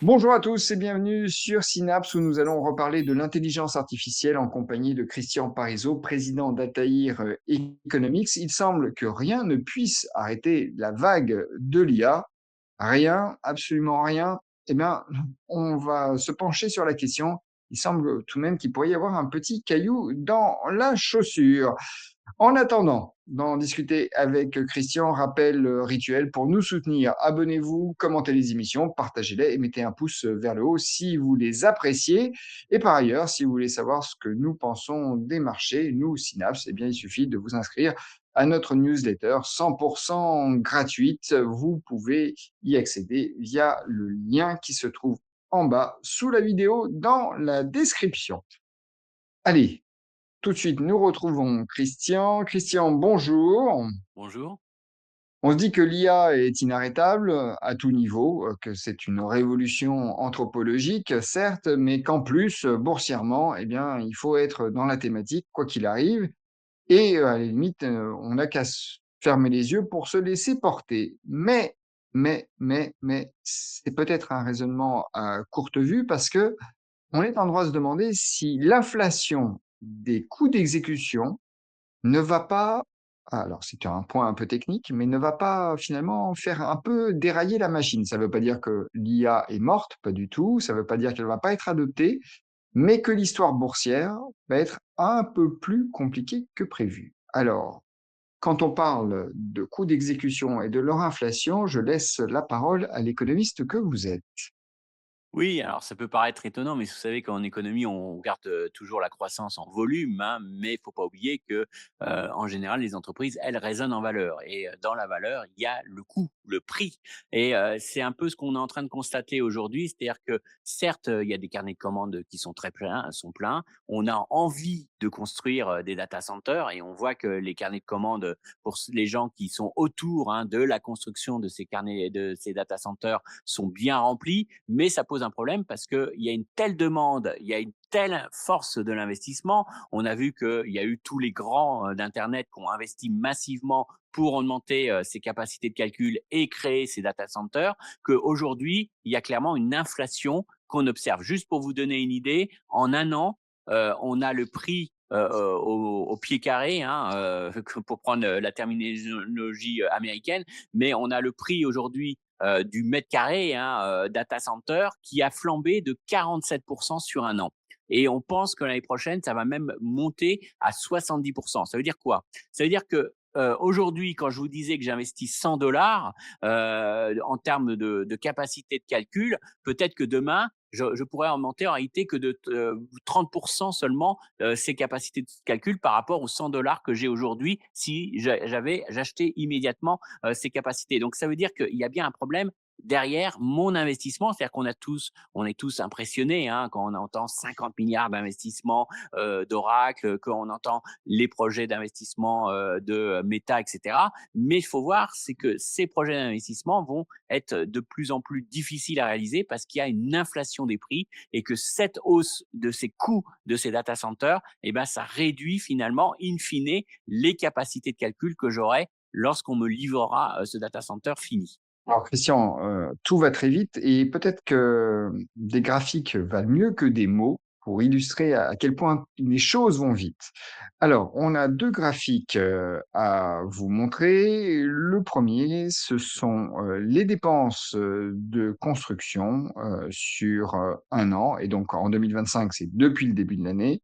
Bonjour à tous et bienvenue sur Synapse où nous allons reparler de l'intelligence artificielle en compagnie de Christian Parizeau, président d'Altaïr Economics. Il semble que rien ne puisse arrêter la vague de l'IA. Rien, absolument rien. Eh bien, on va se pencher sur la question. Il semble tout de même qu'il pourrait y avoir un petit caillou dans la chaussure. En attendant d'en discuter avec Christian, rappel rituel pour nous soutenir. Abonnez-vous, commentez les émissions, partagez-les et mettez un pouce vers le haut si vous les appréciez. Et par ailleurs, si vous voulez savoir ce que nous pensons des marchés, nous, Synapse, eh bien, il suffit de vous inscrire à notre newsletter 100% gratuite. Vous pouvez y accéder via le lien qui se trouve en bas sous la vidéo dans la description. Allez, tout de suite, nous retrouvons Christian. Christian, bonjour. Bonjour. On se dit que l'IA est inarrêtable à tout niveau, que c'est une révolution anthropologique, certes, mais qu'en plus, boursièrement, eh bien, il faut être dans la thématique, quoi qu'il arrive. Et à la limite, on n'a qu'à se fermer les yeux pour se laisser porter. Mais, c'est peut-être un raisonnement à courte vue parce que on est en droit de se demander si l'inflation des coûts d'exécution ne va pas, alors c'est un point un peu technique, mais ne va pas finalement faire un peu dérailler la machine. Ça ne veut pas dire que l'IA est morte, pas du tout, ça ne veut pas dire qu'elle va pas être adoptée, mais que l'histoire boursière va être un peu plus compliquée que prévu. Alors, quand on parle de coûts d'exécution et de leur inflation, je laisse la parole à l'économiste que vous êtes. Oui, alors ça peut paraître étonnant, mais vous savez qu'en économie, on regarde toujours la croissance en volume, hein, mais il faut pas oublier que, en général, les entreprises, elles raisonnent en valeur et dans la valeur, il y a le coût, le prix et c'est un peu ce qu'on est en train de constater aujourd'hui. C'est-à-dire que certes, il y a des carnets de commandes qui sont très pleins sont pleins. On a envie de construire, des data centers et on voit que les carnets de commandes, pour les gens qui sont autour, hein, de la construction de ces data centers sont bien remplis, mais ça pose un problème parce qu'il y a une telle demande, il y a une telle force de l'investissement. On a vu qu'il y a eu tous les grands d'Internet qui ont investi massivement pour augmenter ses capacités de calcul et créer ces data centers, qu'aujourd'hui, il y a clairement une inflation qu'on observe. Juste pour vous donner une idée, en un an, on a le prix au pied carré, hein, pour prendre la terminologie américaine, mais on a le prix aujourd'hui du mètre carré, hein, data center, qui a flambé de 47% sur un an. Et on pense que l'année prochaine, ça va même monter à 70%. Ça veut dire quoi? Ça veut dire que aujourd'hui, quand je vous disais que j'investis 100 $ en termes de capacité de calcul, peut-être que demain, je pourrais augmenter en réalité que de 30% seulement ces capacités de calcul par rapport aux 100 $ que j'ai aujourd'hui si j'avais j'achetais immédiatement ces capacités. Donc ça veut dire qu'il y a bien un problème derrière mon investissement, c'est-à-dire on est tous impressionnés, hein, quand on entend 50 milliards d'investissements d'Oracle, quand on entend les projets d'investissement de Meta, etc. Mais il faut voir, c'est que ces projets d'investissement vont être de plus en plus difficiles à réaliser parce qu'il y a une inflation des prix et que cette hausse de ces coûts de ces data centers, eh ben, ça réduit finalement, in fine, les capacités de calcul que j'aurai lorsqu'on me livrera ce data center fini. Alors Christian, tout va très vite et peut-être que des graphiques valent mieux que des mots pour illustrer à quel point les choses vont vite. Alors, on a 2 graphiques, à vous montrer. Le premier, ce sont, les dépenses, de construction, sur, 1 an et donc en 2025, c'est depuis le début de l'année.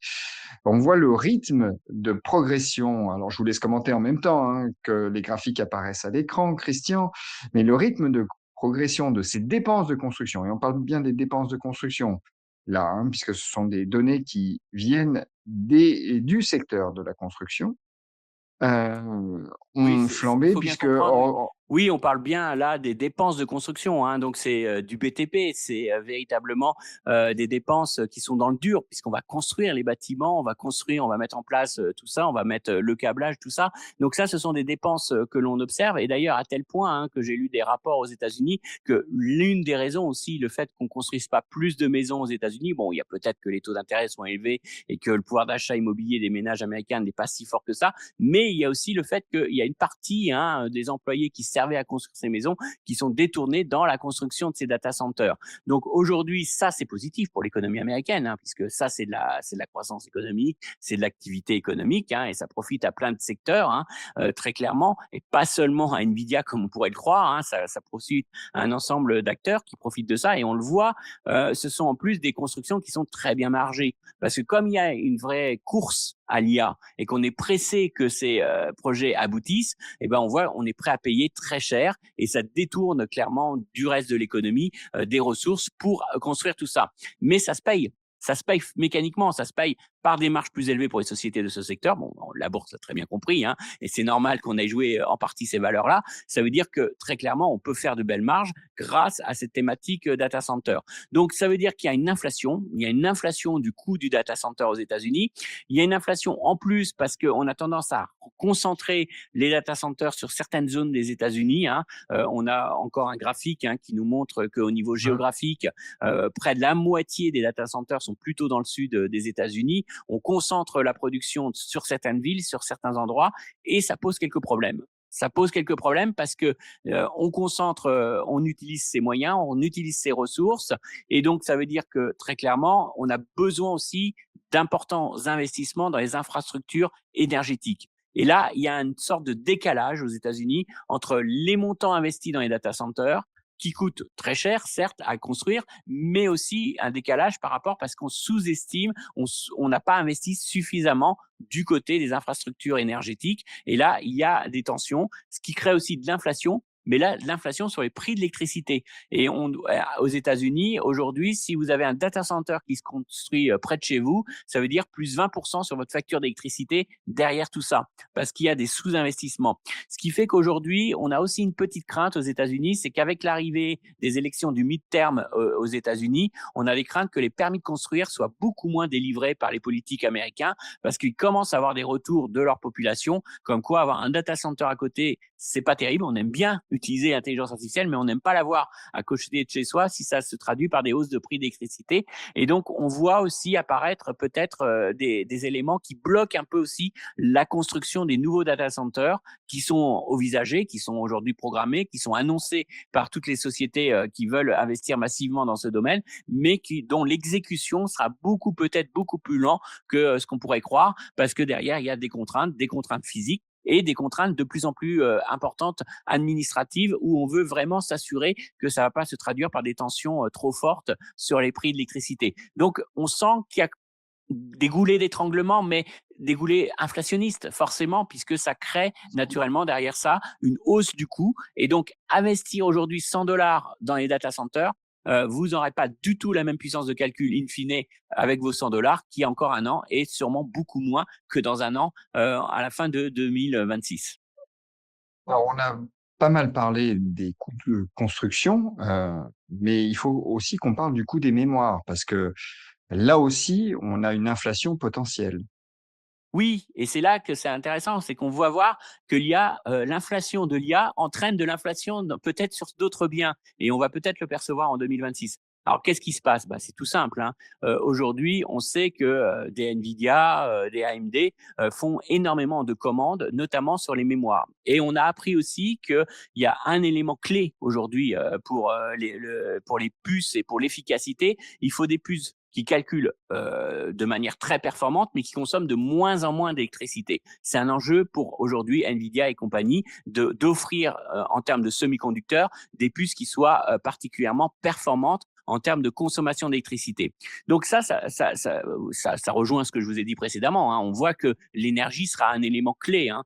On voit le rythme de progression. Alors je vous laisse commenter en même temps, hein, que les graphiques apparaissent à l'écran, Christian, mais le rythme de progression de ces dépenses de construction, et on parle bien des dépenses de construction là, hein, puisque ce sont des données qui viennent du secteur de la construction, Oui, ont il flambé faut bien puisque comprendre, oui. Oui, on parle bien là des dépenses de construction, hein, donc c'est du BTP, c'est véritablement des dépenses qui sont dans le dur, puisqu'on va construire les bâtiments, on va construire, on va mettre en place tout ça, on va mettre le câblage, tout ça. Donc ça, ce sont des dépenses que l'on observe, et d'ailleurs à tel point, hein, que j'ai lu des rapports aux États-Unis que l'une des raisons aussi, le fait qu'on construise pas plus de maisons aux États-Unis, bon, il y a peut-être que les taux d'intérêt sont élevés et que le pouvoir d'achat immobilier des ménages américains n'est pas si fort que ça, mais il y a aussi le fait qu'il y a une partie, hein, des employés qui servaient à construire ces maisons qui sont détournées dans la construction de ces data centers. Donc aujourd'hui, ça c'est positif pour l'économie américaine, hein, puisque ça c'est de la croissance économique, c'est de l'activité économique, hein, et ça profite à plein de secteurs, hein, très clairement, et pas seulement à Nvidia comme on pourrait le croire, hein, ça profite à un ensemble d'acteurs qui profitent de ça, et on le voit, ce sont en plus des constructions qui sont très bien margées, parce que comme il y a une vraie course à l'IA et qu'on est pressé que ces projets aboutissent, eh ben on voit, on est prêt à payer très cher, et ça détourne clairement du reste de l'économie des ressources pour construire tout ça. Mais ça se paye. Ça se paye mécaniquement, ça se paye par des marges plus élevées pour les sociétés de ce secteur. Bon, la bourse l'a très bien compris, hein, et c'est normal qu'on ait joué en partie ces valeurs-là. Ça veut dire que très clairement, on peut faire de belles marges grâce à cette thématique data center. Donc, ça veut dire qu'il y a une inflation. Il y a une inflation du coût du data center aux États-Unis. Il y a une inflation en plus parce qu'on a tendance à concentrer les data centers sur certaines zones des États-Unis, hein. On a encore un graphique, hein, qui nous montre qu'au niveau géographique, près de la moitié des data centers sont plutôt dans le sud des États-Unis. On concentre la production sur certaines villes, sur certains endroits, et ça pose quelques problèmes. Ça pose quelques problèmes parce que on concentre, on utilise ses moyens, on utilise ses ressources, et donc ça veut dire que très clairement, on a besoin aussi d'importants investissements dans les infrastructures énergétiques. Et là, il y a une sorte de décalage aux États-Unis entre les montants investis dans les data centers, qui coûtent très cher, certes, à construire, mais aussi un décalage par rapport, parce qu'on sous-estime, on n'a pas investi suffisamment du côté des infrastructures énergétiques. Et là, il y a des tensions, ce qui crée aussi de l'inflation, mais là, de l'inflation sur les prix de l'électricité. Et aux États-Unis, aujourd'hui, si vous avez un data center qui se construit près de chez vous, ça veut dire plus 20% sur votre facture d'électricité derrière tout ça, parce qu'il y a des sous-investissements. Ce qui fait qu'aujourd'hui, on a aussi une petite crainte aux États-Unis, c'est qu'avec l'arrivée des élections du mid-term aux États-Unis, on a des craintes que les permis de construire soient beaucoup moins délivrés par les politiques américains, parce qu'ils commencent à avoir des retours de leur population, comme quoi avoir un data center à côté, c'est pas terrible. On aime bien utiliser l'intelligence artificielle, mais on n'aime pas l'avoir à côté de chez soi si ça se traduit par des hausses de prix d'électricité. Et donc, on voit aussi apparaître peut-être des éléments qui bloquent un peu aussi la construction des nouveaux data centers qui sont envisagés, qui sont aujourd'hui programmés, qui sont annoncés par toutes les sociétés qui veulent investir massivement dans ce domaine, mais dont l'exécution sera peut-être beaucoup plus lent que ce qu'on pourrait croire, parce que derrière, il y a des contraintes physiques et des contraintes de plus en plus importantes administratives, où on veut vraiment s'assurer que ça va pas se traduire par des tensions trop fortes sur les prix de l'électricité. Donc, on sent qu'il y a des goulets d'étranglement, mais des goulets inflationnistes, forcément, puisque ça crée naturellement derrière ça une hausse du coût. Et donc, investir aujourd'hui 100 $ dans les data centers, vous n'aurez pas du tout la même puissance de calcul in fine avec vos 100 $ qui, encore un an, est sûrement beaucoup moins que dans un an à la fin de 2026. Alors, on a pas mal parlé des coûts de construction, mais il faut aussi qu'on parle du coût des mémoires, parce que là aussi, on a une inflation potentielle. Oui, et c'est là que c'est intéressant, c'est qu'on voit voir que l'inflation de l'IA entraîne de l'inflation peut-être sur d'autres biens, et on va peut-être le percevoir en 2026. Alors, qu'est-ce qui se passe? Bah, c'est tout simple, hein. Aujourd'hui, on sait que des Nvidia, des AMD font énormément de commandes, notamment sur les mémoires. Et on a appris aussi qu'il y a un élément clé aujourd'hui pour les puces et pour l'efficacité. Il faut des puces qui calculent de manière très performante, mais qui consomment de moins en moins d'électricité. C'est un enjeu pour aujourd'hui Nvidia et compagnie d'offrir en termes de semi-conducteurs des puces qui soient particulièrement performantes en termes de consommation d'électricité. Donc ça rejoint ce que je vous ai dit précédemment, hein. On voit que l'énergie sera un élément clé, hein,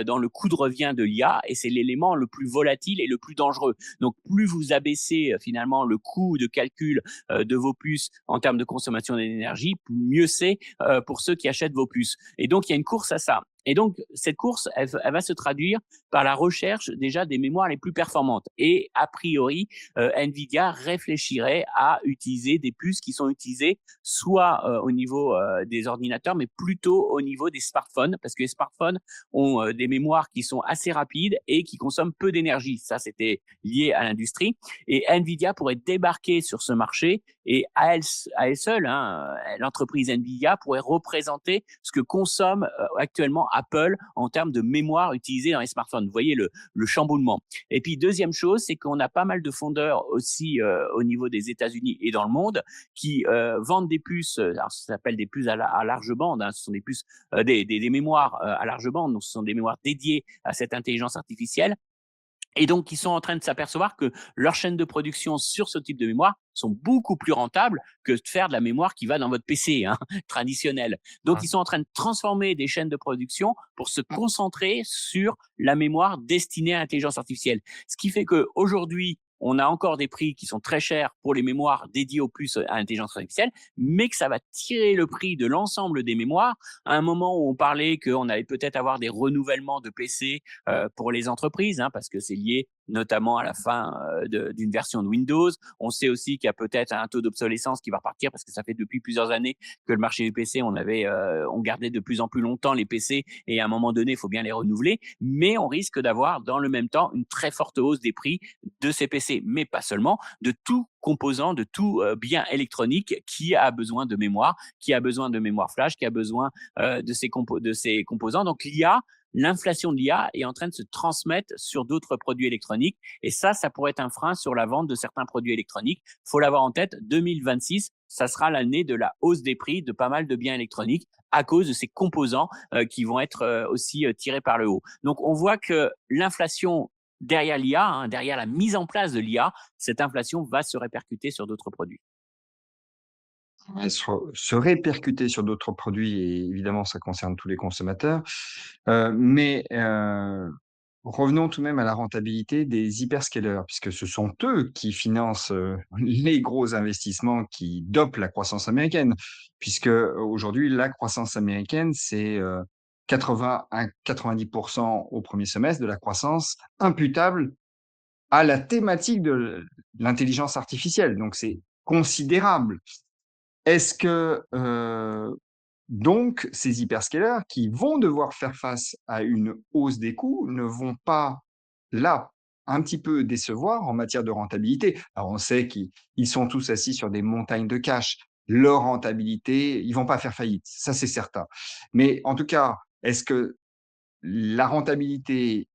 dans le coût de revient de l'IA, et c'est l'élément le plus volatile et le plus dangereux. Donc plus vous abaissez finalement le coût de calcul de vos puces en termes de consommation d'énergie, mieux c'est pour ceux qui achètent vos puces. Et donc il y a une course à ça. Et donc, cette course, elle va se traduire par la recherche déjà des mémoires les plus performantes. Et a priori, Nvidia réfléchirait à utiliser des puces qui sont utilisées soit au niveau des ordinateurs, mais plutôt au niveau des smartphones, parce que les smartphones ont des mémoires qui sont assez rapides et qui consomment peu d'énergie. Ça, c'était lié à l'industrie. Et Nvidia pourrait débarquer sur ce marché Et à elle seule, hein, l'entreprise Nvidia pourrait représenter ce que consomme actuellement Apple en termes de mémoire utilisée dans les smartphones. Vous voyez le chamboulement. Et puis deuxième chose, c'est qu'on a pas mal de fondeurs aussi au niveau des États-Unis et dans le monde qui vendent des puces. Alors ça s'appelle des puces à large bande. Hein, ce sont des puces, des mémoires à large bande. Donc ce sont des mémoires dédiées à cette intelligence artificielle. Et donc, ils sont en train de s'apercevoir que leurs chaînes de production sur ce type de mémoire sont beaucoup plus rentables que de faire de la mémoire qui va dans votre PC, hein, traditionnelle. Donc, ils sont en train de transformer des chaînes de production pour se concentrer sur la mémoire destinée à l'intelligence artificielle. Ce qui fait qu'aujourd'hui, on a encore des prix qui sont très chers pour les mémoires dédiées aux puces à l'intelligence artificielle, mais que ça va tirer le prix de l'ensemble des mémoires à un moment où on parlait qu'on allait peut-être avoir des renouvellements de PC pour les entreprises, hein, parce que c'est lié notamment à la fin d'une version de Windows. On sait aussi qu'il y a peut-être un taux d'obsolescence qui va repartir parce que ça fait depuis plusieurs années que le marché du PC, on gardait de plus en plus longtemps les PC et à un moment donné, il faut bien les renouveler. Mais on risque d'avoir dans le même temps une très forte hausse des prix de ces PC, mais pas seulement, de tout composant, de tout bien électronique qui a besoin de mémoire, qui a besoin de mémoire flash, qui a besoin de ces composants. Donc l'inflation de l'IA est en train de se transmettre sur d'autres produits électroniques. Et ça pourrait être un frein sur la vente de certains produits électroniques. Il faut l'avoir en tête, 2026, ça sera l'année de la hausse des prix de pas mal de biens électroniques à cause de ces composants qui vont être aussi tirés par le haut. Donc, on voit que l'inflation derrière l'IA, hein, derrière la mise en place de l'IA, cette inflation va se répercuter sur d'autres produits. Ouais, se répercuter sur d'autres produits et évidemment, ça concerne tous les consommateurs. Mais revenons tout de même à la rentabilité des hyperscalers, puisque ce sont eux qui financent, les gros investissements qui dopent la croissance américaine. Puisque aujourd'hui, la croissance américaine, c'est, 80 à 90 au premier semestre de la croissance imputable à la thématique de l'intelligence artificielle. Donc c'est considérable. Est-ce que, donc ces hyperscalers qui vont devoir faire face à une hausse des coûts ne vont pas, là, un petit peu décevoir en matière de rentabilité? Alors on sait qu'ils sont tous assis sur des montagnes de cash. Leur rentabilité, ils vont pas faire faillite, ça c'est certain. Mais en tout cas, est-ce que la rentabilité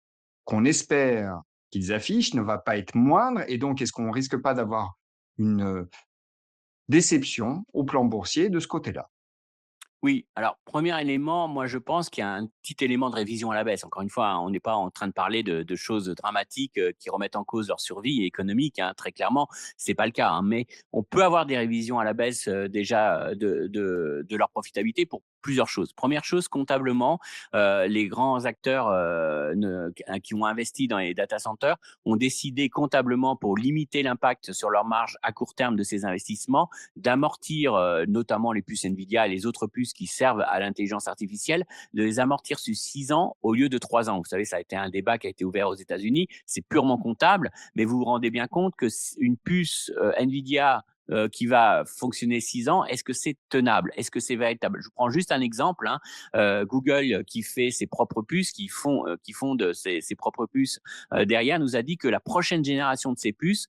qu'on espère qu'ils affichent ne va pas être moindre et donc est-ce qu'on risque pas d'avoir une, déception au plan boursier de ce côté-là? Oui, alors premier élément, moi je pense qu'il y a un petit élément de révision à la baisse. Encore une fois, hein, on n'est pas en train de parler de choses dramatiques qui remettent en cause leur survie économique, hein, très clairement, c'est pas le cas. Hein, mais on peut avoir des révisions à la baisse déjà de leur profitabilité pour plusieurs choses. Première chose, comptablement, les grands acteurs qui ont investi dans les data centers ont décidé comptablement pour limiter l'impact sur leur marge à court terme de ces investissements d'amortir notamment les puces Nvidia et les autres puces qui servent à l'intelligence artificielle, de les amortir sur 6 ans au lieu de 3 ans. Vous savez, ça a été un débat qui a été ouvert aux États-Unis. C'est purement comptable, mais vous vous rendez bien compte que une puce Nvidia qui va fonctionner 6 ans, est-ce que c'est tenable? Est-ce que c'est véritable? Je vous prends juste un exemple. Hein. Google, qui fait ses propres puces, qui font de ses propres puces derrière, nous a dit que la prochaine génération de ces puces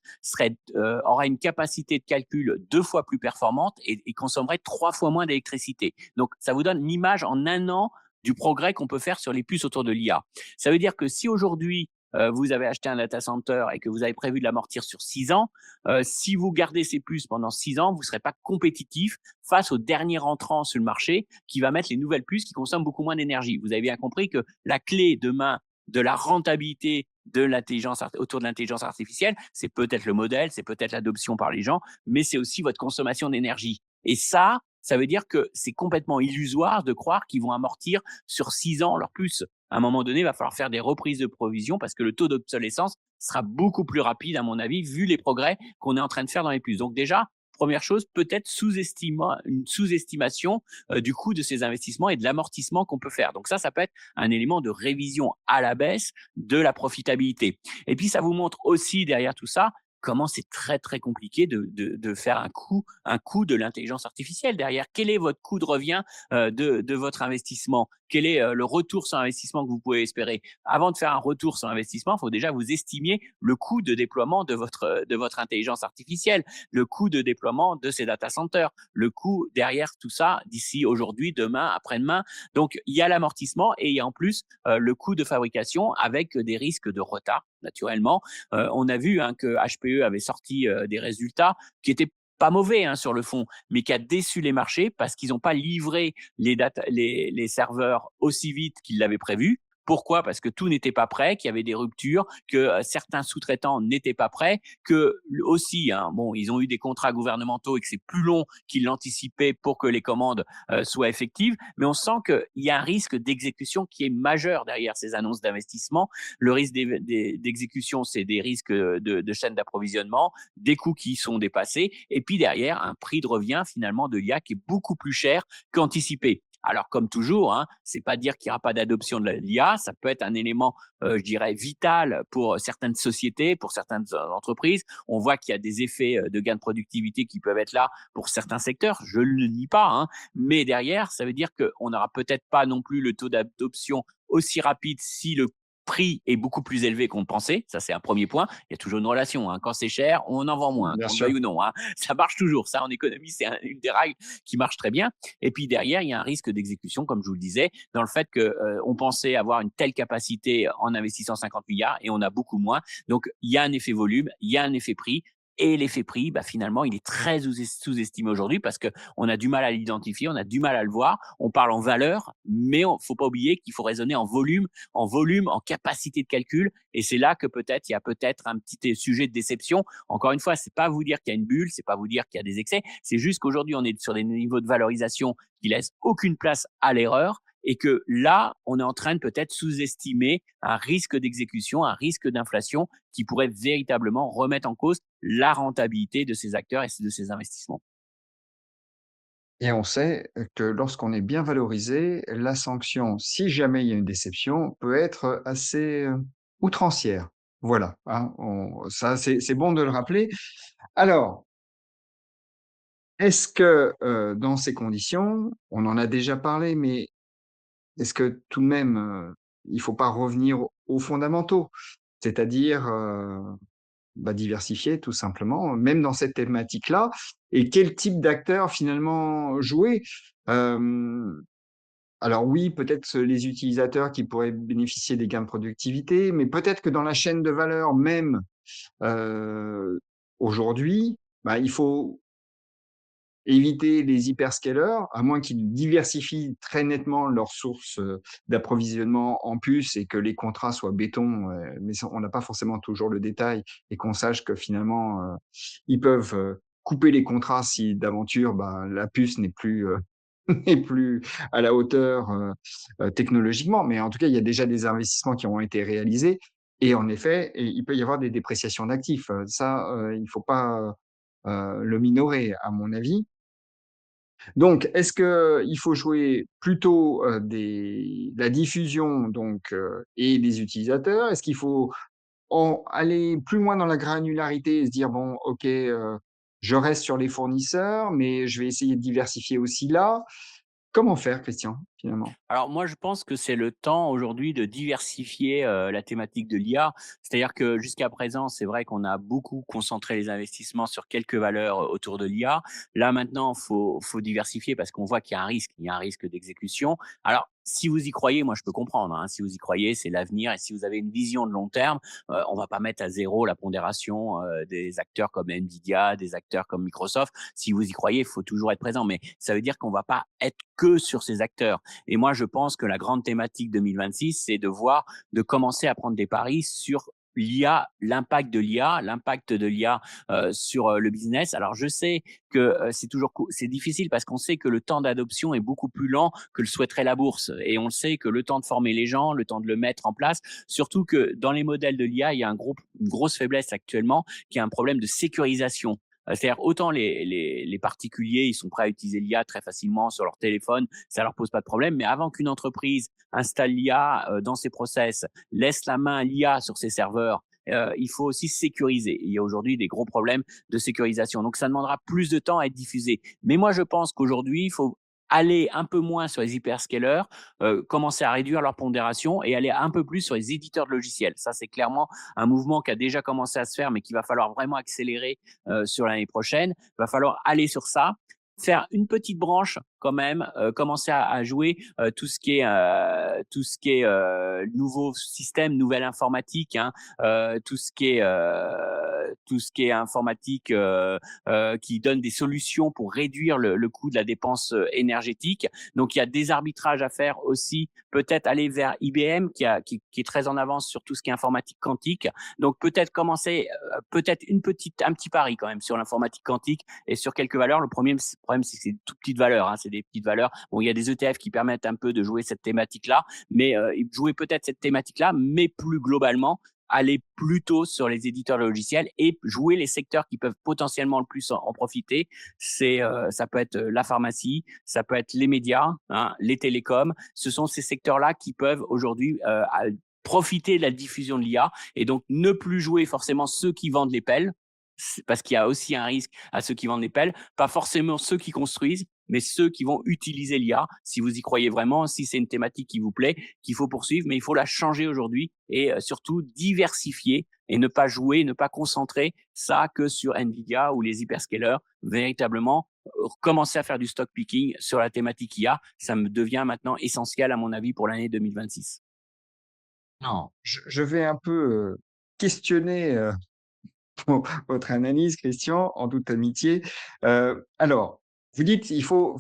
aura une capacité de calcul 2 fois plus performante et consommerait 3 fois moins d'électricité. Donc, ça vous donne l'image en un an du progrès qu'on peut faire sur les puces autour de l'IA. Ça veut dire que si aujourd'hui, vous avez acheté un data center et que vous avez prévu de l'amortir sur 6 ans, si vous gardez ces puces pendant 6 ans, vous ne serez pas compétitif face au dernier entrant sur le marché qui va mettre les nouvelles puces qui consomment beaucoup moins d'énergie. Vous avez bien compris que la clé demain de la rentabilité autour de l'intelligence artificielle, c'est peut-être le modèle, c'est peut-être l'adoption par les gens, mais c'est aussi votre consommation d'énergie. Et ça veut dire que c'est complètement illusoire de croire qu'ils vont amortir sur 6 ans leur plus. À un moment donné, il va falloir faire des reprises de provision parce que le taux d'obsolescence sera beaucoup plus rapide, à mon avis, vu les progrès qu'on est en train de faire dans les puces. Donc déjà, première chose, peut-être une sous-estimation du coût de ces investissements et de l'amortissement qu'on peut faire. Donc ça peut être un élément de révision à la baisse de la profitabilité. Et puis, ça vous montre aussi derrière tout ça comment c'est très, très compliqué de faire un coût de l'intelligence artificielle derrière. Quel est votre coût de revient, de votre investissement? Quel est, le retour sur investissement que vous pouvez espérer? Avant de faire un retour sur investissement, il faut déjà vous estimiez le coût de déploiement de votre intelligence artificielle, le coût de déploiement de ces data centers, le coût derrière tout ça d'ici aujourd'hui, demain, après-demain. Donc, il y a l'amortissement et il y a en plus le coût de fabrication avec des risques de retard, naturellement. On a vu hein, que HPE avait sorti des résultats qui étaient pas mauvais hein, sur le fond, mais qui a déçu les marchés parce qu'ils n'ont pas livré les serveurs aussi vite qu'ils l'avaient prévu. Pourquoi? Parce que tout n'était pas prêt, qu'il y avait des ruptures, que certains sous-traitants n'étaient pas prêts, que aussi, hein, bon, ils ont eu des contrats gouvernementaux et que c'est plus long qu'ils l'anticipaient pour que les commandes soient effectives. Mais on sent qu'il y a un risque d'exécution qui est majeur derrière ces annonces d'investissement. Le risque d'exécution, c'est des risques de chaîne d'approvisionnement, des coûts qui sont dépassés, et puis derrière, un prix de revient finalement de l'IA qui est beaucoup plus cher qu'anticipé. Alors, comme toujours, hein, c'est pas dire qu'il n'y aura pas d'adoption de l'IA, ça peut être un élément, je dirais, vital pour certaines sociétés, pour certaines entreprises. On voit qu'il y a des effets de gain de productivité qui peuvent être là pour certains secteurs, je ne le nie pas, hein, mais derrière, ça veut dire qu'on n'aura peut-être pas non plus le taux d'adoption aussi rapide si le prix est beaucoup plus élevé qu'on ne pensait. Ça, c'est un premier point. Il y a toujours une relation. Hein. Quand c'est cher, on en vend moins, Bien qu'on le sûr. veuille ou non. Hein. Ça marche toujours. Ça, en économie, c'est une des règles qui marche très bien. Et puis derrière, il y a un risque d'exécution, comme je vous le disais, dans le fait qu'on pensait avoir une telle capacité en investissant 50 milliards et on a beaucoup moins. Donc, il y a un effet volume, il y a un effet prix. Et l'effet prix, bah, finalement, il est très sous-estimé aujourd'hui parce qu'on a du mal à l'identifier, on a du mal à le voir. On parle en valeur, mais il ne faut pas oublier qu'il faut raisonner en volume, en capacité de calcul. Et c'est là que peut-être il y a peut-être un petit sujet de déception. Encore une fois, c'est pas vous dire qu'il y a une bulle, c'est pas vous dire qu'il y a des excès. C'est juste qu'aujourd'hui, on est sur des niveaux de valorisation qui laissent aucune place à l'erreur et que là, on est en train de peut-être sous-estimer un risque d'exécution, un risque d'inflation qui pourrait véritablement remettre en cause la rentabilité de ces acteurs et de ces investissements. Et on sait que lorsqu'on est bien valorisé, la sanction, si jamais il y a une déception, peut être assez, outrancière. Voilà, hein, on ça c'est bon de le rappeler. Alors, est-ce que, dans ces conditions, on en a déjà parlé, mais est-ce que tout de même, il faut pas revenir aux fondamentaux? C'est-à-dire, bah, diversifier tout simplement, même dans cette thématique-là et quel type d'acteur finalement jouer? Hem, alors oui, peut-être les utilisateurs qui pourraient bénéficier des gains de productivité, mais peut-être que dans la chaîne de valeur même, heu, aujourd'hui, bah, il faut éviter les hyperscalers, à moins qu'ils diversifient très nettement leurs sources, d'approvisionnement en puces et que les contrats soient béton, mais ça on n'a pas forcément toujours le détail et qu'on sache que finalement, ils peuvent, couper les contrats si d'aventure, bah, la puce n'est plus, n'est plus à la hauteur, technologiquement. Mais en tout cas, il y a déjà des investissements qui ont été réalisés et en effet, et il peut y avoir des dépréciations d'actifs, ça, il ne faut pas, le minorer à mon avis. Donc, est-ce qu'il faut jouer plutôt, la diffusion donc, et des utilisateurs? Est-ce qu'il faut aller plus loin dans la granularité et se dire: «Bon, OK, je reste sur les fournisseurs, mais je vais essayer de diversifier aussi là»? Comment faire, Christian, finalement? Alors moi, je pense que c'est le temps aujourd'hui de diversifier, la thématique de l'IA. C'est-à-dire que jusqu'à présent, c'est vrai qu'on a beaucoup concentré les investissements sur quelques valeurs, autour de l'IA. Là, maintenant, faut diversifier parce qu'on voit qu'il y a un risque, il y a un risque d'exécution. Alors, si vous y croyez, moi, je peux comprendre, hein. Si vous y croyez, c'est l'avenir et si vous avez une vision de long terme, on va pas mettre à zéro la pondération, des acteurs comme Nvidia, des acteurs comme Microsoft. Si vous y croyez, il faut toujours être présent, mais ça veut dire qu'on va pas être que sur ces acteurs. Et moi, je pense que la grande thématique 2026, c'est de commencer à prendre des paris sur l'IA, l'impact de l'IA sur le business. Alors, je sais que c'est difficile parce qu'on sait que le temps d'adoption est beaucoup plus lent que le souhaiterait la bourse. Et on sait que le temps de former les gens, le temps de le mettre en place, surtout que dans les modèles de l'IA, il y a une grosse faiblesse actuellement qui est un problème de sécurisation. C'est-à-dire autant les particuliers, ils sont prêts à utiliser l'IA très facilement sur leur téléphone, ça leur pose pas de problème, mais avant qu'une entreprise installe l'IA dans ses process, laisse la main à l'IA sur ses serveurs, il faut aussi sécuriser. Il y a aujourd'hui des gros problèmes de sécurisation. Donc, ça demandera plus de temps à être diffusé. Mais moi, je pense qu'aujourd'hui, il faut aller un peu moins sur les hyperscalers, commencer à réduire leur pondération et aller un peu plus sur les éditeurs de logiciels. Ça, c'est clairement un mouvement qui a déjà commencé à se faire, mais qu'il va falloir vraiment accélérer sur l'année prochaine. Il va falloir aller sur ça, faire une petite branche quand même, commencer à jouer tout ce qui est nouveau système, nouvelle informatique, hein, tout ce qui est informatique qui donne des solutions pour réduire le coût de la dépense énergétique. Donc il y a des arbitrages à faire aussi, peut-être aller vers IBM qui est très en avance sur tout ce qui est informatique quantique. Donc peut-être commencer peut-être un petit pari quand même sur l'informatique quantique et sur quelques valeurs. Le problème, c'est que c'est des toutes petites valeurs, hein, c'est des petites valeurs. Bon, il y a des ETF qui permettent un peu de jouer cette thématique-là, mais jouer peut-être cette thématique-là, mais plus globalement, aller plutôt sur les éditeurs de logiciels et jouer les secteurs qui peuvent potentiellement le plus en profiter. Ça peut être la pharmacie, ça peut être les médias, hein, les télécoms. Ce sont ces secteurs-là qui peuvent aujourd'hui profiter de la diffusion de l'IA et donc ne plus jouer forcément ceux qui vendent les pelles, parce qu'il y a aussi un risque à ceux qui vendent les pelles, pas forcément ceux qui construisent, mais ceux qui vont utiliser l'IA, si vous y croyez vraiment, si c'est une thématique qui vous plaît, qu'il faut poursuivre, mais il faut la changer aujourd'hui et surtout diversifier et ne pas jouer, ne pas concentrer ça que sur Nvidia ou les hyperscalers, véritablement commencer à faire du stock picking sur la thématique IA, ça me devient maintenant essentiel à mon avis pour l'année 2026. Non, je vais un peu questionner votre analyse, Christian, en toute amitié. Alors, vous dites il faut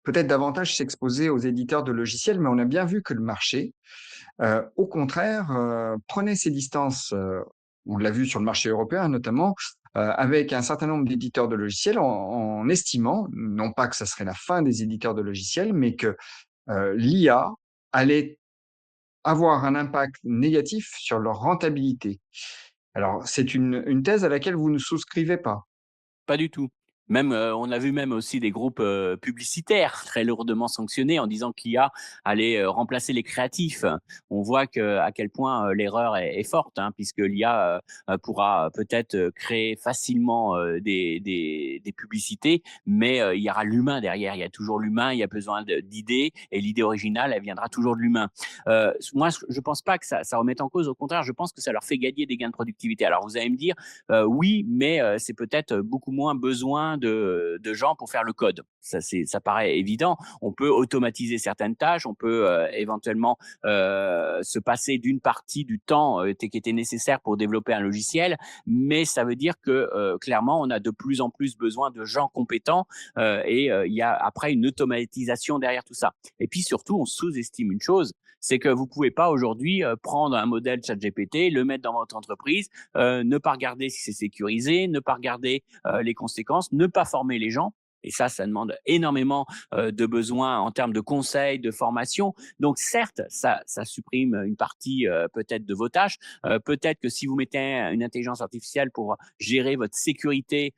peut-être davantage s'exposer aux éditeurs de logiciels, mais on a bien vu que le marché, au contraire, prenait ses distances, on l'a vu sur le marché européen notamment, avec un certain nombre d'éditeurs de logiciels en estimant, non pas que ça serait la fin des éditeurs de logiciels, mais que, l'IA allait avoir un impact négatif sur leur rentabilité. Alors, c'est une thèse à laquelle vous ne souscrivez pas? Pas du tout. Même, on a vu même aussi des groupes, publicitaires très lourdement sanctionnés en disant que l'IA allait, remplacer les créatifs. On voit que à quel point, l'erreur est forte, hein, puisque l'IA, pourra peut-être, créer facilement, des publicités, mais, il y aura l'humain derrière. Il y a toujours l'humain, il y a besoin d'idées et l'idée originale, elle viendra toujours de l'humain. Moi, je pense pas que ça remette en cause, au contraire, je pense que ça leur fait gagner des gains de productivité. Alors vous allez me dire, oui, mais c'est peut-être beaucoup moins besoin de gens pour faire le code. Ça paraît évident. On peut automatiser certaines tâches, on peut éventuellement se passer d'une partie du temps qui était nécessaire pour développer un logiciel, mais ça veut dire que clairement, on a de plus en plus besoin de gens compétents et il y a après une automatisation derrière tout ça. Et puis surtout, on sous-estime une chose, c'est que vous pouvez pas aujourd'hui prendre un modèle ChatGPT, le mettre dans votre entreprise, ne pas regarder si c'est sécurisé, ne pas regarder les conséquences, ne pas former les gens. Et ça demande énormément de besoins en termes de conseils, de formation. Donc certes, ça supprime une partie peut-être de vos tâches. Peut-être que si vous mettez une intelligence artificielle pour gérer votre sécurité,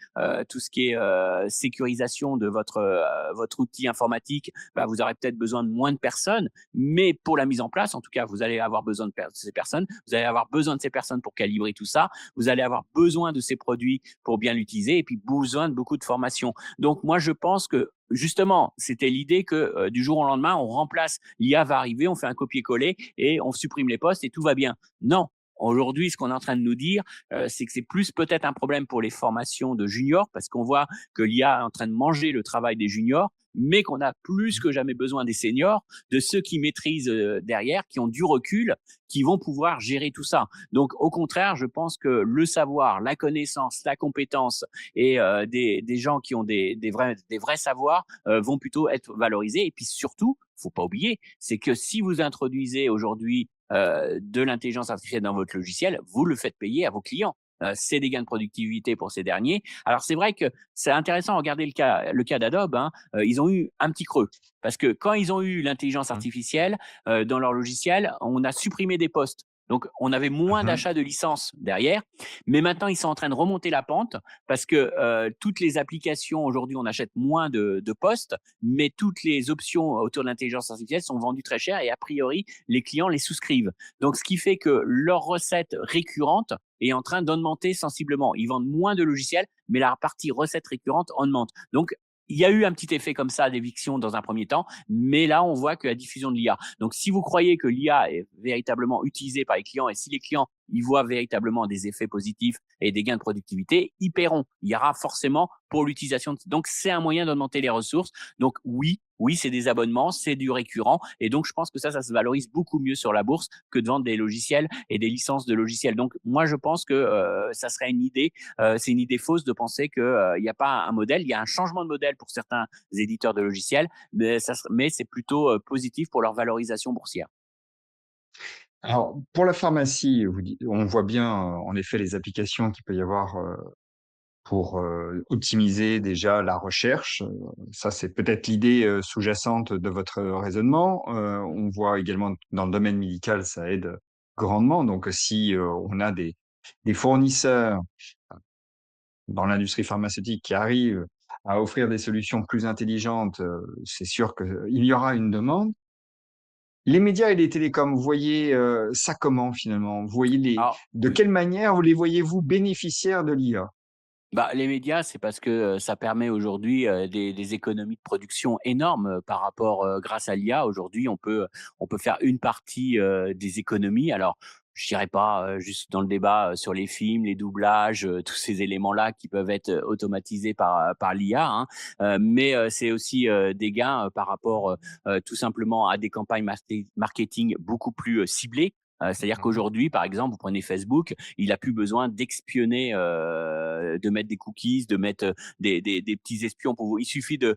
tout ce qui est sécurisation de votre outil informatique, bah, vous aurez peut-être besoin de moins de personnes. Mais pour la mise en place, en tout cas, vous allez avoir besoin de ces personnes. Vous allez avoir besoin de ces personnes pour calibrer tout ça. Vous allez avoir besoin de ces produits pour bien l'utiliser et puis besoin de beaucoup de formation. Donc moi, je pense que justement, c'était l'idée que du jour au lendemain, on remplace, l'IA va arriver, on fait un copier-coller et on supprime les postes et tout va bien. Non. Aujourd'hui, ce qu'on est en train de nous dire, c'est que c'est plus peut-être un problème pour les formations de juniors, parce qu'on voit que l'IA est en train de manger le travail des juniors, mais qu'on a plus que jamais besoin des seniors, de ceux qui maîtrisent derrière, qui ont du recul, qui vont pouvoir gérer tout ça. Donc, au contraire, je pense que le savoir, la connaissance, la compétence et des gens qui ont des vrais savoirs vont plutôt être valorisés. Et puis surtout, faut pas oublier, c'est que si vous introduisez aujourd'hui de l'intelligence artificielle dans votre logiciel, vous le faites payer à vos clients. C'est des gains de productivité pour ces derniers. Alors c'est vrai que c'est intéressant de regarder le cas d'Adobe. Hein. Ils ont eu un petit creux parce que quand ils ont eu l'intelligence Mmh. artificielle dans leur logiciel, on a supprimé des postes. Donc, on avait moins Mmh. d'achats de licences derrière, mais maintenant, ils sont en train de remonter la pente parce que toutes les applications, aujourd'hui, on achète moins de postes, mais toutes les options autour de l'intelligence artificielle sont vendues très cher et a priori, les clients les souscrivent. Donc, ce qui fait que leur recette récurrente est en train d'augmenter sensiblement. Ils vendent moins de logiciels, mais la partie recette récurrente augmente. Donc, il y a eu un petit effet comme ça d'éviction dans un premier temps, mais là, on voit que la diffusion de l'IA. Donc, si vous croyez que l'IA est véritablement utilisée par les clients et si les clients y voient véritablement des effets positifs et des gains de productivité, ils paieront. Il y aura forcément pour l'utilisation. Donc, c'est un moyen d'augmenter les ressources. Donc, oui, oui, c'est des abonnements, c'est du récurrent. Et donc, je pense que ça se valorise beaucoup mieux sur la bourse que de vendre des logiciels et des licences de logiciels. Donc, moi, je pense que ça serait une idée, c'est une idée fausse de penser qu'il n'y a pas un modèle. Il y a un changement de modèle pour certains éditeurs de logiciels, mais c'est plutôt positif pour leur valorisation boursière. Alors, pour la pharmacie, on voit bien, en effet, les applications qu'il peut y avoir, pour, optimiser déjà la recherche, ça, c'est peut-être l'idée, sous-jacente de votre raisonnement. On voit également dans le domaine médical, ça aide grandement. Donc, si, on a des fournisseurs dans l'industrie pharmaceutique qui arrivent à offrir des solutions plus intelligentes, c'est sûr qu'il y aura une demande. Les médias et les télécoms, vous voyez, ça comment finalement? Vous voyez Alors, de oui. quelle manière vous les voyez-vous bénéficiaires de l'IA? Bah, les médias, c'est parce que, ça permet aujourd'hui, des économies de production énormes, par rapport, grâce à l'IA. Aujourd'hui, on peut faire une partie, des économies. Alors, je dirais pas, juste dans le débat, sur les films, les doublages, tous ces éléments-là qui peuvent être, automatisés par l'IA, hein. Mais, c'est aussi, des gains, par rapport, tout simplement à des campagnes marketing beaucoup plus, ciblées. C'est-à-dire Mmh. qu'aujourd'hui, par exemple, vous prenez Facebook, il a plus besoin d'espionner, de mettre des cookies, de mettre des petits espions pour vous. Il suffit de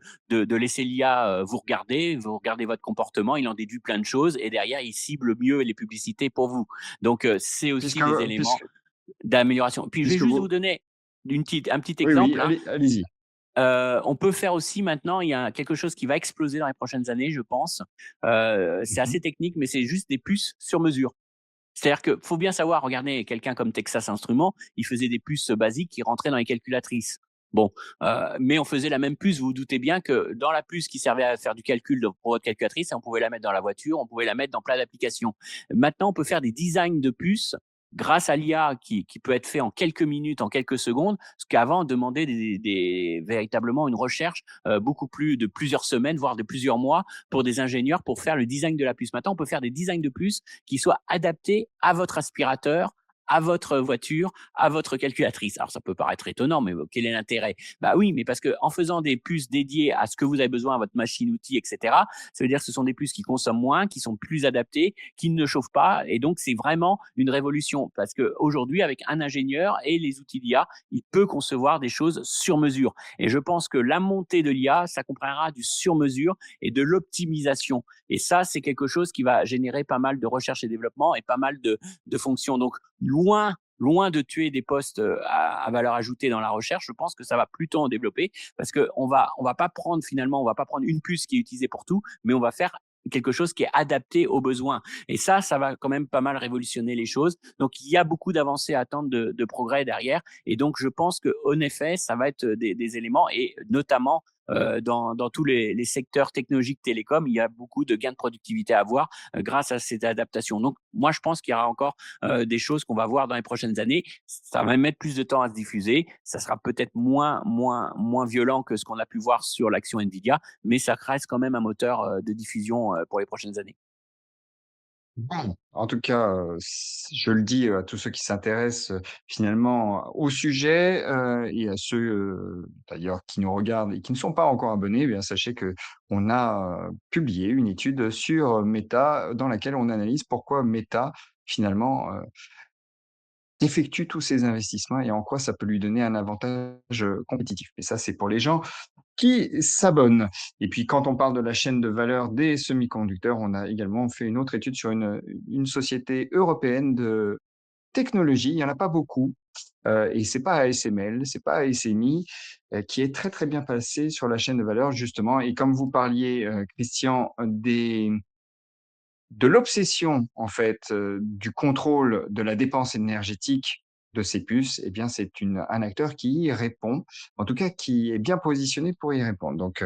laisser l'IA vous regardez votre comportement, il en déduit plein de choses et derrière, il cible mieux les publicités pour vous. Donc, c'est aussi Puisque des éléments d'amélioration. Puis je vais puisque juste vous vous donner un petit oui, oui, exemple, hein. allez-y. On peut faire aussi maintenant, il y a quelque chose qui va exploser dans les prochaines années, je pense. C'est Mmh. assez technique, mais c'est juste des puces sur mesure. C'est-à-dire que faut bien savoir, regardez quelqu'un comme Texas Instruments, il faisait des puces basiques qui rentraient dans les calculatrices. Bon, mais on faisait la même puce, vous vous doutez bien que dans la puce qui servait à faire du calcul pour votre calculatrice, on pouvait la mettre dans la voiture, on pouvait la mettre dans plein d'applications. Maintenant, on peut faire des designs de puces grâce à l'IA qui peut être fait en quelques minutes, en quelques secondes, ce qu'avant demandait véritablement une recherche beaucoup plus de plusieurs semaines, voire de plusieurs mois pour des ingénieurs pour faire le design de la puce. Maintenant, on peut faire des designs de puces qui soient adaptés à votre aspirateur, à votre voiture, à votre calculatrice. Alors ça peut paraître étonnant, mais quel est l'intérêt? Bah oui, mais parce que en faisant des puces dédiées à ce que vous avez besoin, à votre machine-outil, etc., ça veut dire que ce sont des puces qui consomment moins, qui sont plus adaptées, qui ne chauffent pas, et donc c'est vraiment une révolution. Parce que aujourd'hui, avec un ingénieur et les outils d'IA, il peut concevoir des choses sur mesure. Et je pense que la montée de l'IA, ça comprendra du sur mesure et de l'optimisation. Et ça, c'est quelque chose qui va générer pas mal de recherche et développement et pas mal de fonctions. Donc, loin de tuer des postes à valeur ajoutée dans la recherche, je pense que ça va plutôt en développer parce on va pas prendre finalement, on va pas prendre une puce qui est utilisée pour tout, mais on va faire quelque chose qui est adapté aux besoins. Et ça va quand même pas mal révolutionner les choses. Donc, il y a beaucoup d'avancées à attendre de progrès derrière. Et donc, je pense que, en effet, ça va être des éléments et notamment dans tous les secteurs technologiques télécoms, il y a beaucoup de gains de productivité à avoir grâce à cette adaptation. Donc, moi, je pense qu'il y aura encore des choses qu'on va voir dans les prochaines années. Ça va mettre plus de temps à se diffuser. Ça sera peut-être moins violent que ce qu'on a pu voir sur l'action Nvidia, mais ça reste quand même un moteur de diffusion pour les prochaines années. Bon, en tout cas, je le dis, à tous ceux qui s'intéressent, finalement au sujet, et à ceux, d'ailleurs qui nous regardent et qui ne sont pas encore abonnés, eh bien sachez qu'on a, publié une étude sur Meta, dans laquelle on analyse pourquoi Meta, finalement, effectue tous ces investissements et en quoi ça peut lui donner un avantage, compétitif. Et ça, c'est pour les gens qui s'abonnent. Et puis quand on parle de la chaîne de valeur des semi-conducteurs, on a également fait une autre étude sur une société européenne de technologie. Il y en a pas beaucoup, et c'est pas ASML, c'est pas ASMI, qui est très, très bien passé sur la chaîne de valeur justement. Et comme vous parliez, Christian, de l'obsession, en fait, du contrôle de la dépense énergétique de ces puces, eh bien, c'est un acteur qui y répond, en tout cas qui est bien positionné pour y répondre. Donc,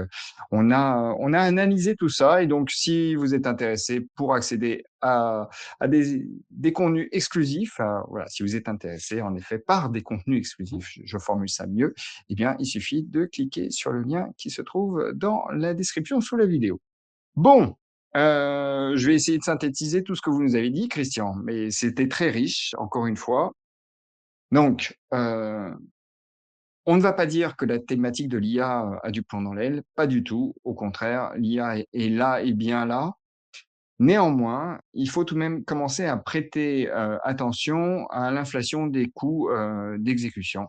on a analysé tout ça et donc si vous êtes intéressé pour accéder à des contenus exclusifs, voilà, si vous êtes intéressé en effet par des contenus exclusifs, je formule ça mieux, eh bien, il suffit de cliquer sur le lien qui se trouve dans la description sous la vidéo. Bon, je vais essayer de synthétiser tout ce que vous nous avez dit, Christian, mais c'était très riche, encore une fois. Donc, on ne va pas dire que la thématique de l'IA a du plomb dans l'aile, pas du tout. Au contraire, l'IA est là et bien là. Néanmoins, il faut tout de même commencer à prêter, attention à l'inflation des coûts, d'exécution,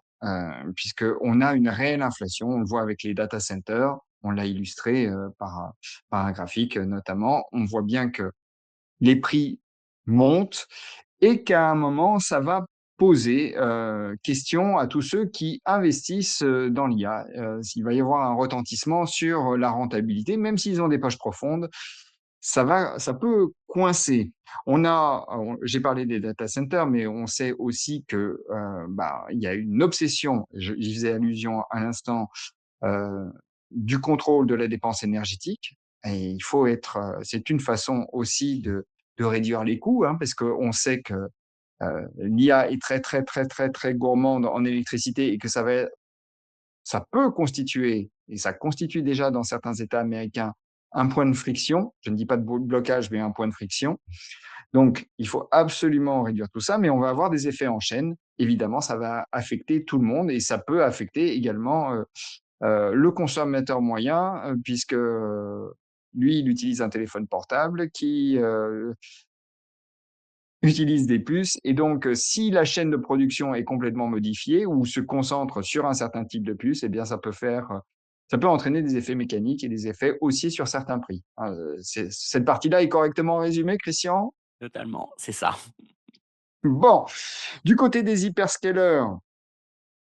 puisqu'on a une réelle inflation. On le voit avec les data centers, on l'a illustré, par un graphique, notamment. On voit bien que les prix montent et qu'à un moment, ça va poser, question à tous ceux qui investissent, dans l'IA. Il va y avoir un retentissement sur la rentabilité, même s'ils ont des poches profondes, ça peut coincer. J'ai parlé des data centers, mais on sait aussi que, il y a une obsession, j'y faisais allusion à l'instant, heu, du contrôle de la dépense énergétique et il faut être, c'est une façon aussi de réduire les coûts, hein, parce qu'on sait que, l'IA est très, très, très, très, très gourmande en électricité et que ça peut constituer, et ça constitue déjà dans certains États américains, un point de friction. Je ne dis pas de blocage, mais un point de friction. Donc, il faut absolument réduire tout ça, mais on va avoir des effets en chaîne. Évidemment, ça va affecter tout le monde et ça peut affecter également le consommateur moyen, puisque lui, il utilise un téléphone portable qui utilise des puces et donc si la chaîne de production est complètement modifiée ou se concentre sur un certain type de puce, eh bien ça peut entraîner des effets mécaniques et des effets haussiers sur certains prix. Cette partie-là est correctement résumée, Christian? Totalement, c'est ça. Bon, du côté des hyperscalers,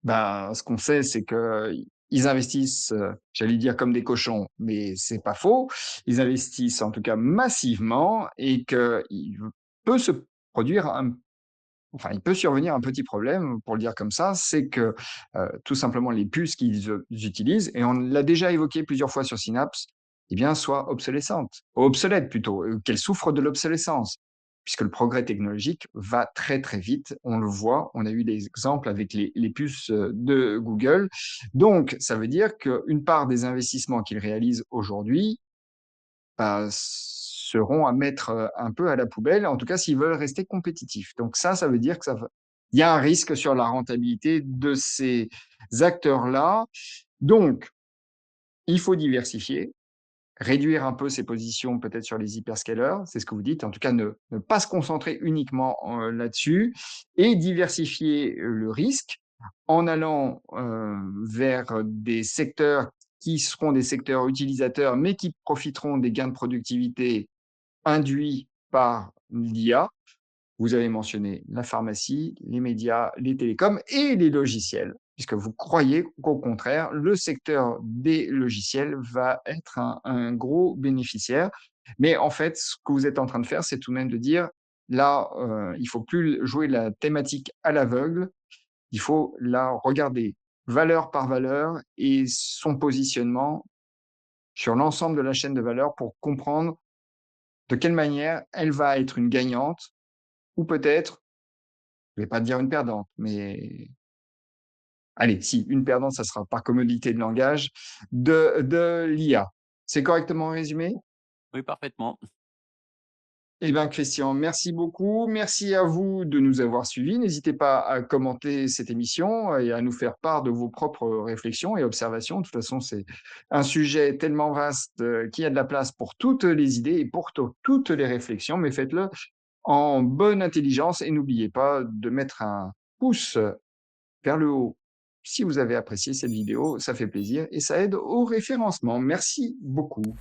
ben, ce qu'on sait, c'est qu'ils investissent, j'allais dire comme des cochons, mais c'est pas faux. Ils investissent en tout cas massivement et qu'il peut se produire il peut survenir un petit problème, pour le dire comme ça, c'est que, tout simplement les puces qu'ils, utilisent et on l'a déjà évoqué plusieurs fois sur Synapse, eh bien, soient obsolètes plutôt, qu'elles souffrent de l'obsolescence. Puisque le progrès technologique va très, très vite, on le voit, on a eu des exemples avec les puces, de Google. Donc ça veut dire qu'une part des investissements qu'ils réalisent aujourd'hui, seront à mettre, un peu à la poubelle, en tout cas s'ils veulent rester compétitifs. Donc ça veut dire que ça va il y a un risque sur la rentabilité de ces acteurs-là. Donc il faut diversifier, réduire un peu ses positions peut-être sur les hyperscalers, c'est ce que vous dites, en tout cas ne pas se concentrer uniquement là-dessus et diversifier, le risque en allant, vers des secteurs qui seront des secteurs utilisateurs, mais qui profiteront des gains de productivité induits par l'IA. Vous avez mentionné la pharmacie, les médias, les télécoms et les logiciels, puisque vous croyez qu'au contraire, le secteur des logiciels va être un gros bénéficiaire. Mais en fait, ce que vous êtes en train de faire, c'est tout de même de dire, là, il faut plus jouer la thématique à l'aveugle, il faut la regarder valeur par valeur et son positionnement sur l'ensemble de la chaîne de valeur pour comprendre de quelle manière elle va être une gagnante ou peut-être, je vais pas dire une perdante, mais allez, si, une perdante, ça sera par commodité de langage, de l'IA. C'est correctement résumé? Oui, parfaitement. Eh bien, Christian, merci beaucoup. Merci à vous de nous avoir suivis. N'hésitez pas à commenter cette émission et à nous faire part de vos propres réflexions et observations. De toute façon, c'est un sujet tellement vaste qu'il y a de la place pour toutes les idées et pour toutes les réflexions, mais faites-le en bonne intelligence et n'oubliez pas de mettre un pouce vers le haut si vous avez apprécié cette vidéo. Ça fait plaisir et ça aide au référencement. Merci beaucoup.